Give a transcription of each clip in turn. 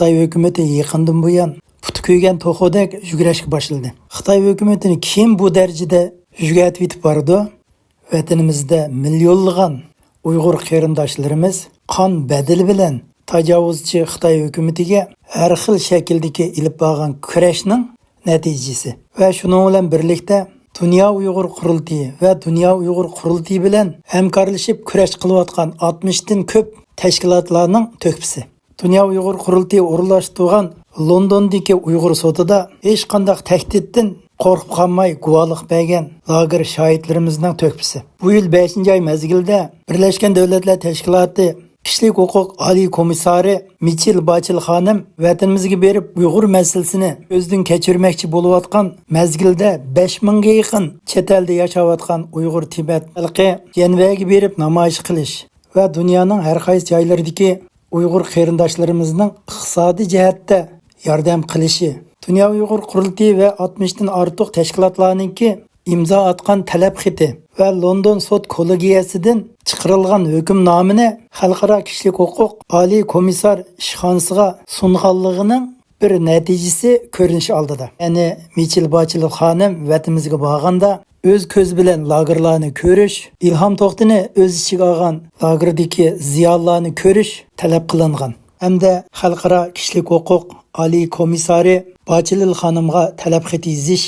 Xitoy hukumati yaqindan buyon puti kuygan to'xodek yugurashga boshladi. Xitoy hukumatini kim bu darajada yugatib yetib bordi? Vatanimizda millionlagan Uyg'ur qarindoshlarimiz qon badali bilan tajovuzchi Xitoy hukumatiga har xil shakldagi ilib borgan kurashning natijasi. Va shuning bilan birlikda Dünya Uyg'ur Qurultiyi va Dünya Uyg'ur Qurultiyi bilan hamkorlashib kurash qilayotgan 60 dan ko'p tashkilotlarning to'kpisi. Dünya Uyg'ur Qurultiyi o'rinlashtirgan Londondagi Uyg'ur sudida hech qanday tahdiddan qo'rqib qolmay guvohlik bergan lager shohidlarimizning to'kpisi. Bu yil 5-oy mezgilda Birlashgan Davlatlar Tashkiloti Kishilik huquq oliy komissari Michel Bachel xonim vatanimizga berib Uyg'ur masalasini o'zdan kechirmoqchi bo'layotgan mezgilda 5000 ga yaqin chet elda yashayotgan Uyg'ur Tibet xalqi Janvaga berib namoyish qilish va dunyoning har qaysi joylaridagi Uyg'ur qarindoshlarimizning iqtisodiy jihatda yordam qilishi, Dünya Uyg'ur Qurultiyi va 60 dan ortiq tashkilotlarningki imzo atgan talab xati va London sud kollegiyasidan chiqarilgan hukmnomani Xalqaro kishilik huquq oliy komissar ishxonasiga sunganligining bir natijasi ko'rinish oldida. Ya'ni Michel Bachel xonim vatanimizga borganda o'z ko'z bilan lagerlarni ko'rish, Ilhom To'xtini o'z ichiga olgan lagerdagi ziyonlarni ko'rish talab qilingan. Hamda Xalqaro kishilik huquq oliy komissari Bachel xonimga talab xati yozish,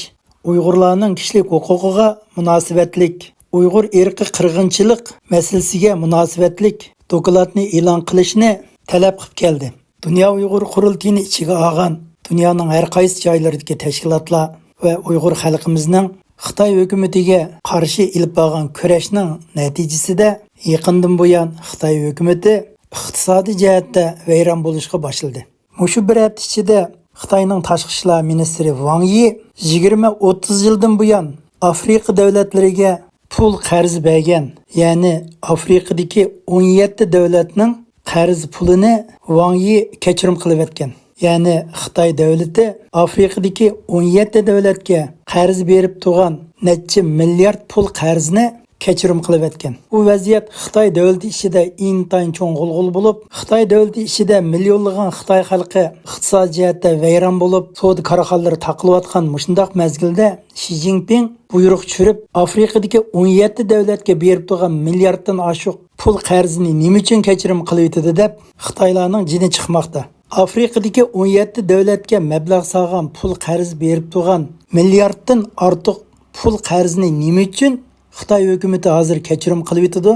Uyg'urlarning kishilik huquqiga munosabatlik, Uyg'ur irqi qirg'inchilik masalasiga munosabatlik dokladni e'lon qilishni talab qilib keldi. Dünya Uyg'ur Qurultiyini ichiga olgan dunyoning har qaysi joylaridagi tashkilotlar va Uyg'ur xalqimizning Xitoy hukumatiga qarshi ilib borgan kurashning natijasida yaqindan buyon Xitoy hukumati iqtisodiy jihatda vayron bo'lishga boshladi. Mushu bir hafta ichida Xitoyning tashqi ishlar ministri Wang Yi 20-30 yildan buyon Afrika davlatlariga pul qarz bergan, ya'ni Afrikadagi 17 davlatning qarz pulini Wang Yi kechirim qilib o'tgan. Ya'ni Xitoy davlati Afrikadagi 17 davlatga qarz berib turgan necha milliard pul qarzni kechirim qilib o'tgan. Bu vaziyat Xitoy davlati ichida intayin cho'ng g'ulg'ul bo'lib, Xitoy davlati ichida millionlagan Xitoy xalqi iqtisodiy jihatda vayron bo'lib, savdo korxonalari taqilayotgan mushundaq mezgilda Xi Jinping buyruq tushirib, Afrikadagi 17 davlatga berib turgan milliarddan oshiq pul qarzini nima uchun kechirim qilib o'tdi deb Xitoylarning jini chiqmoqda. Afrikadagi 17 davlatga mablag' solgan pul qarz berib turgan milliarddan ortiq pul qarzini nima uchun Xitoy hukumati hozir kechirim qilib o'tdi?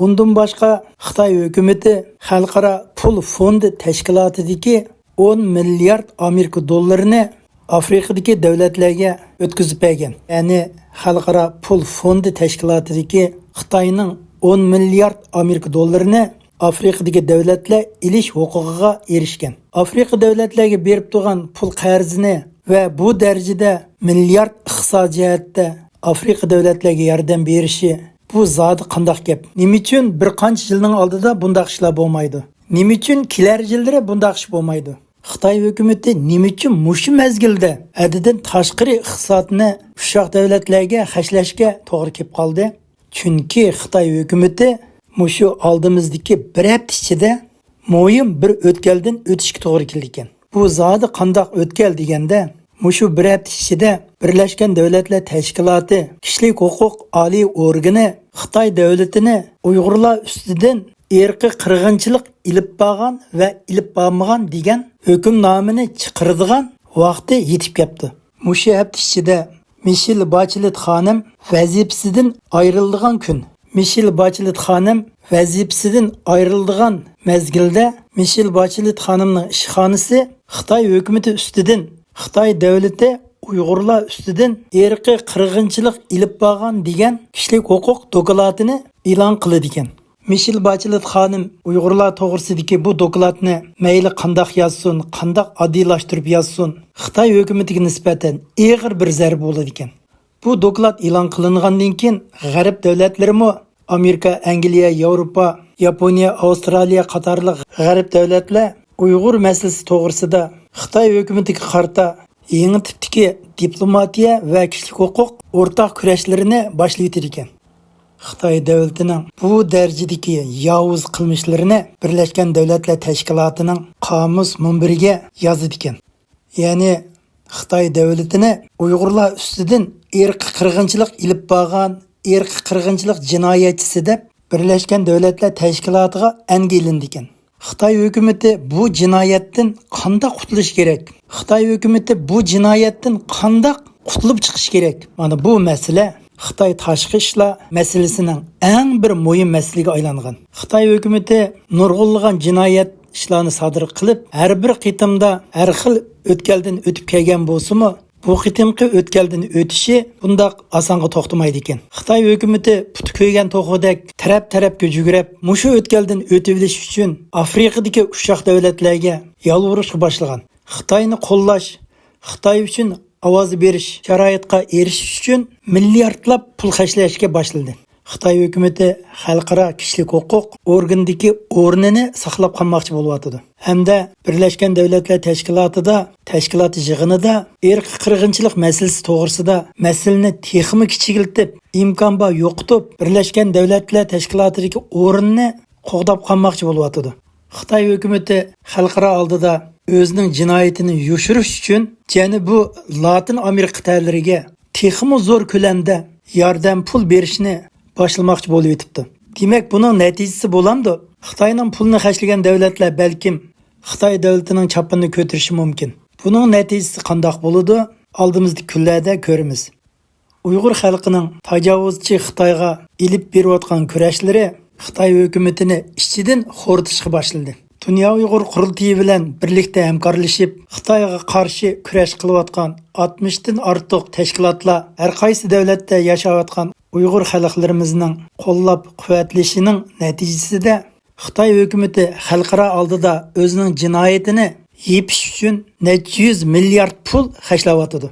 Undan boshqa Xitoy hukumati xalqaro pul fondi tashkilotidagi 10 milliard Amerika dollarini Afrikadagi davlatlarga o'tkazib bergan. Ya'ni xalqaro pul fondi tashkilotidagi Xitoyning 10 milliard Amerika dollarini Afrikadagi davlatlar ilish huquqiga erishgan. Afrika davlatlarga berib turgan pul qarzini va bu darajada milliard iqtisodiyotda Afrika davlatlarga yordam berishi bu zodi qandoq gap? Nima uchun bir qancha yilning oldida bundaq ishlar bo'lmaydi? Nima uchun kelar yillari bundaq ish bo'lmaydi? Xitoy hukumati nima uchun mushu mezgilda adidan tashqari iqtisodni ushoq davlatlarga xashlashga to'g'ri kelib qoldi? Chunki Xitoy hukumati mushu oldimizdagi bir hafta ichida mo'yim bir o'tkaldan o'tishga to'g'ri keldi ekan. Bu zodi qandoq o'tkal deganda mushu bir hafta ichida Birlashgan Davlatlar Tashkiloti Kishilik huquq oliy organi Xitoy davlatini Uyg'urlar ustidan irqiy qirg'inchilik ilib borgan va ilib bormagan degan hukmnomani chiqaradigan vaqti yetib keldi. Mushu hafta ichida Michel Bachelet xonim vazifasidan ayrildigan kun. Michel Bachelet xonim vazifasidan ayrildigan mezgilda Michel Bachelet xonimning ishxonasi Xitoy hukumati ustidan Xitoy davlati Uyg'urlar ustidan irqiy qirg'inchilik ilib borgan degan kishilik huquq dokladini e'lon qildi ekan. Michel Bachelet xonim Uyg'urlar to'g'risidagi bu dokladni mayli qandoq yozsin, qandoq oddiylashtirib yozsin, Xitoy hukumatiga nisbatan og'ir bir zarba bo'ladi ekan. Bu doklad e'lon qilingandan keyin G'arb davlatlarimi Amerika, Angliya, Yevropa, Yaponiya, Avstraliya qatorliq G'arb davlatlar Uyg'ur masalasi to'g'risida Xitoy hukumatiga qarta yangi tipdagi diplomatiya va kishilik huquq o'rtaq kurashlarini boshlaydi ekan. Xitoy davlatining bu darajadagi yovuz qilmishlarini Birlashgan Davlatlar Tashkilotining qomus munbiriga yozdi ekan. Ya'ni Xitoy davlatini Uyg'urlar ustidan irqiy qirg'inchilik ilib borgan, irqiy qirg'inchilik jinoyatchisi deb Birlashgan Davlatlar Tashkilotiga angilindi ekan. Xitoy hukumati bu jinoyatdan qanday qutulish kerak? Xitoy hukumati bu jinoyatdan qanday qutulib chiqish kerak? Mana bu masala Xitoy tashqi ishlar masalasining eng bir muhim masalaga aylangan. Xitoy hukumati nurg'unlagan jinoyat ishlarni sodir qilib, har bir qitimda har xil o'tkaldan o'tib kelgan bo'lsa-mu, bu qitimqi o'tkaldan o'tishi bundaq osonga to'xtamaydi ekan. Xitoy hukumati puti ko'ygan to'xodek taraf-tarafga yugurib, mushu o'tkaldan o'tilish uchun Afrikadagi ushaq davlatlarga yolvorishga boshlagan. Xitoyni qo'llash, Xitoy uchun ovoz berish, sharoitga erishish uchun milliardlab pul xarjlashga boshladi. Xitoy hukumati xalqaro kishilik huquq organidagi o'rnini saqlab qolmoqchi bo'lyapti. Hamda Birlashgan Davlatlar Tashkilotida, tashkilot yig'inida irqiy qirg'inchilik masalasi to'g'risida masalani texmi kichikiltib, imkon bor yo'qotib, Birlashgan Davlatlar Tashkilotidagi o'rnini qo'g'dab qolmoqchi bo'lyapti. Xitoy hukumati xalqaro oldida o'zining jinoyatini yoshirish uchun Janubiy Latin Amerika qit'alariga texmi zo'r ko'lamda yordam pul berishni boshlamoqchi bo'lib o'tibdi. Demak, buning natijasi bo'lamdi. Xitoyning pulni xarjlagan davlatlar balkim Xitoy davlatining chapini ko'tarishi mumkin. Buning natijasi qanday bo'ladi? Oldimizda kunlarda ko'ramiz. Uyg'ur xalqining tajovuzchi Xitoyga ilib berayotgan kurashlari Xitoy hukumatini ichidan xo'rtishga boshladi. Dünya Uyghur Qurultiyi bilan birlikda hamkorlashib, Xitoyga qarshi kurash qilayotgan 60 dan ortiq tashkilotlar har qaysi davlatda yashayotgan Uyg'ur xalqlarimizning qo'llab-quvvatlashining natijasida Xitoy hukumati xalqaro oldida o'zining jinoyatini yepish uchun necha 100 milliard pul xarjlayotdi.